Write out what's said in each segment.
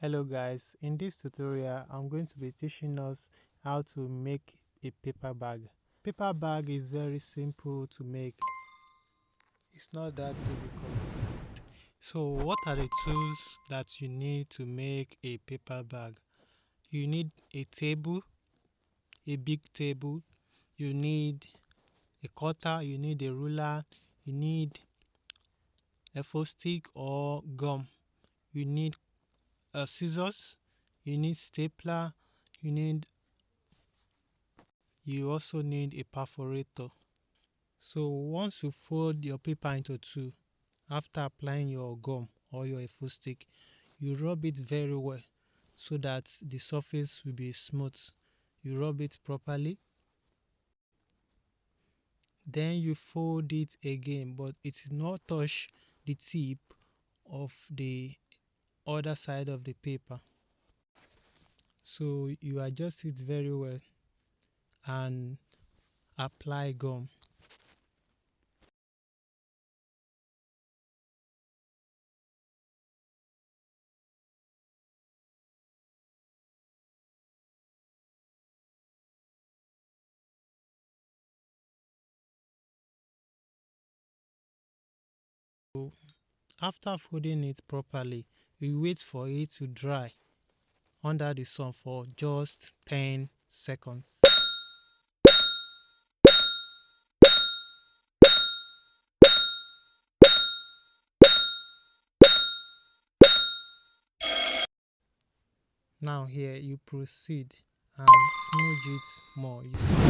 Hello guys, in this tutorial I'm going to be teaching us how to make a paper bag. Paper bag is very simple to make. It's not that difficult. So what are the tools that you need to make a paper bag? You need a table, a big table, you need a cutter, you need a ruler, you need a faux stick or gum, you need scissors, you need stapler, you also need a perforator. So once you fold your paper into two, after applying your gum or your faux stick, you rub it very well so that the surface will be smooth. You rub it properly, then you fold it again, but it will not touch the tip of the other side of the paper. So you adjust it very well and apply gum. So after folding it properly, you wait for it to dry under the sun for just 10 seconds. Now here you proceed and smooth it more. You smooth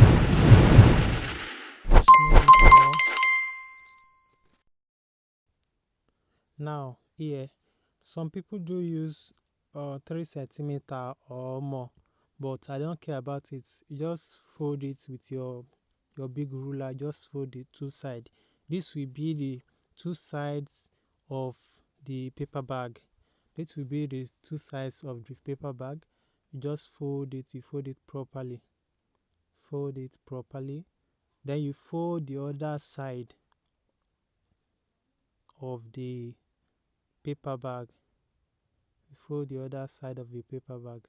it more. Now here some people do use 3 centimeter or more, but I don't care about it. You just fold it with your big ruler. Just fold the two sides. This will be the two sides of the paper bag. This will be the two sides of the paper bag. You just fold it. You fold it properly. Fold it properly. Then you fold the other side of the paper bag. You fold the other side of the paper bag.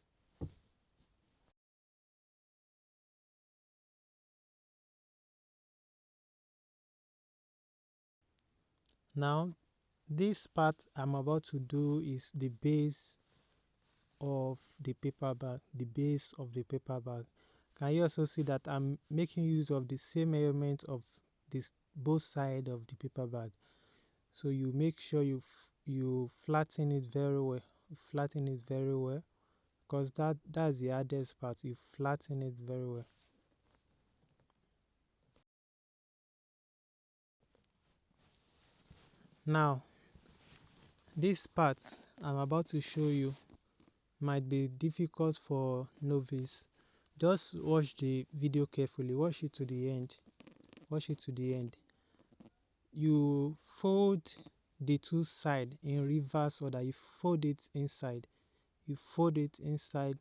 Now this part I'm about to do is the base of the paper bag. The base of the paper bag. Can you also see that I'm making use of the same element of this both sides of the paper bag? So you make sure you flatten it very well. Flatten it very well, because that's the hardest part. You flatten it very well. Now this part I'm about to show you might be difficult for novice. Just watch the video carefully. Watch it to the end. Watch it to the end. You fold the two sides in reverse order. You fold it inside. You fold it inside.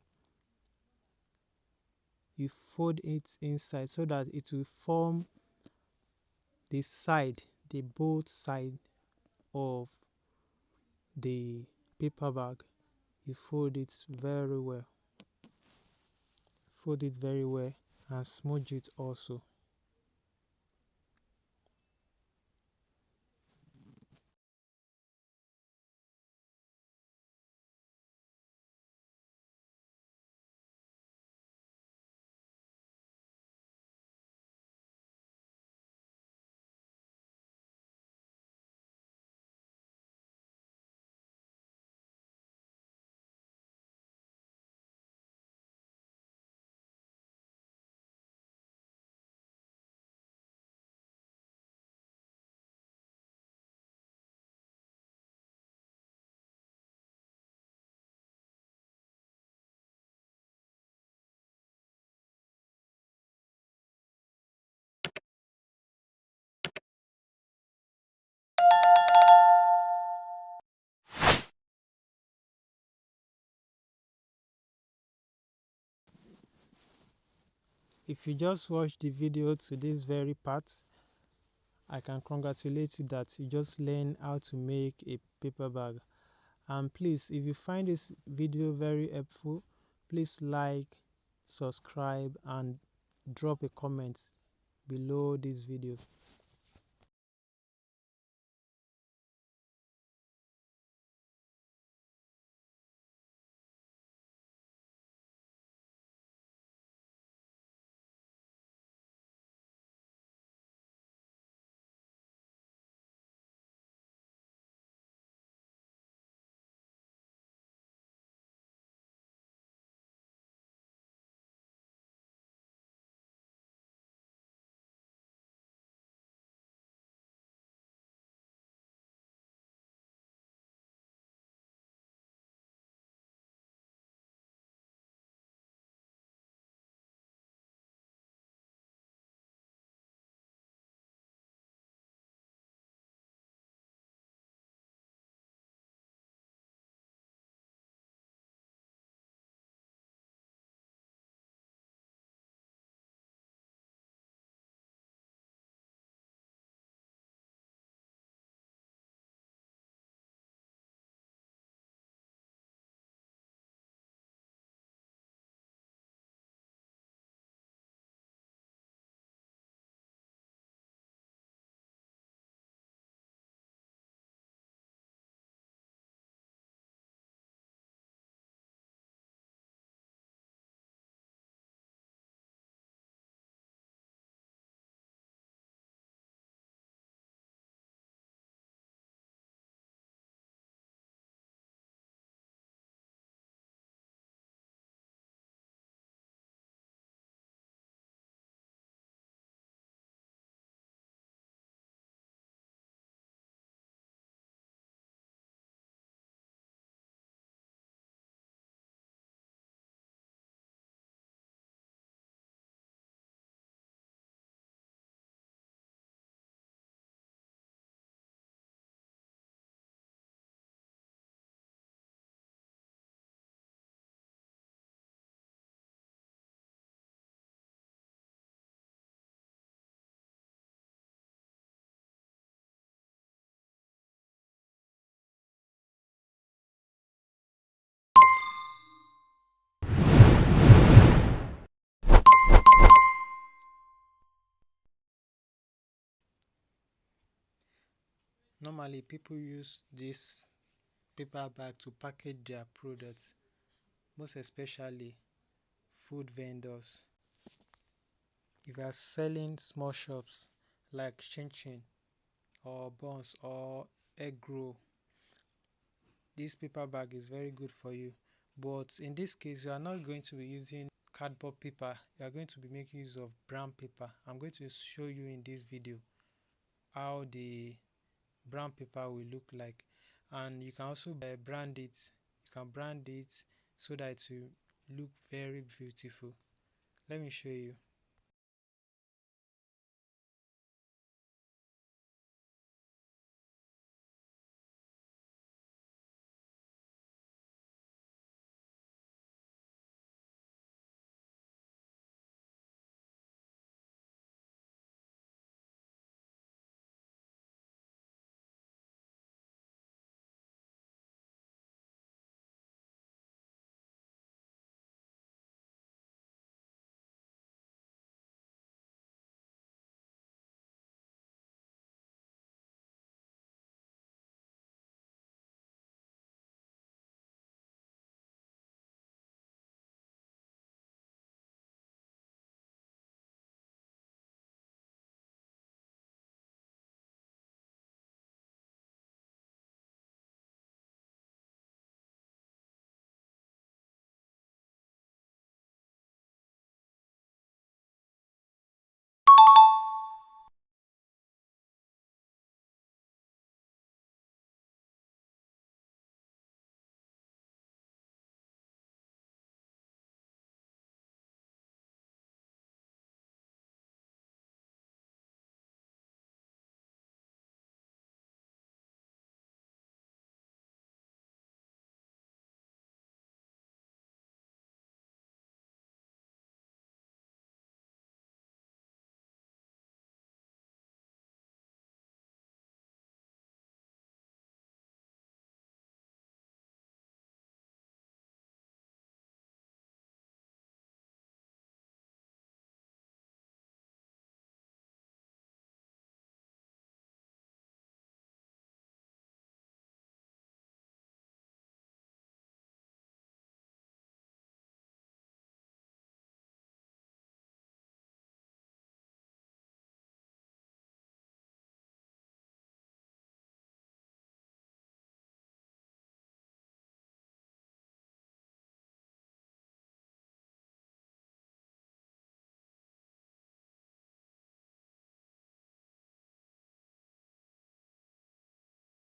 You fold it inside so that it will form the side, the both side of the paper bag. You fold it very well. Fold it very well and smudge it also. If you just watch the video to this very part, I can congratulate you that you just learned how to make a paper bag. And please, if you find this video very helpful, please like, subscribe, and drop a comment below this video. Normally, people use this paper bag to package their products, most especially food vendors. If you are selling small shops like chin chin or buns or egg roll, this paper bag is very good for you. But in this case, you are not going to be using cardboard paper. You are going to be making use of brown paper. I'm going to show you in this video how the brown paper will look like, and you can also brand it. You can brand it so that it will look very beautiful. Let me show you.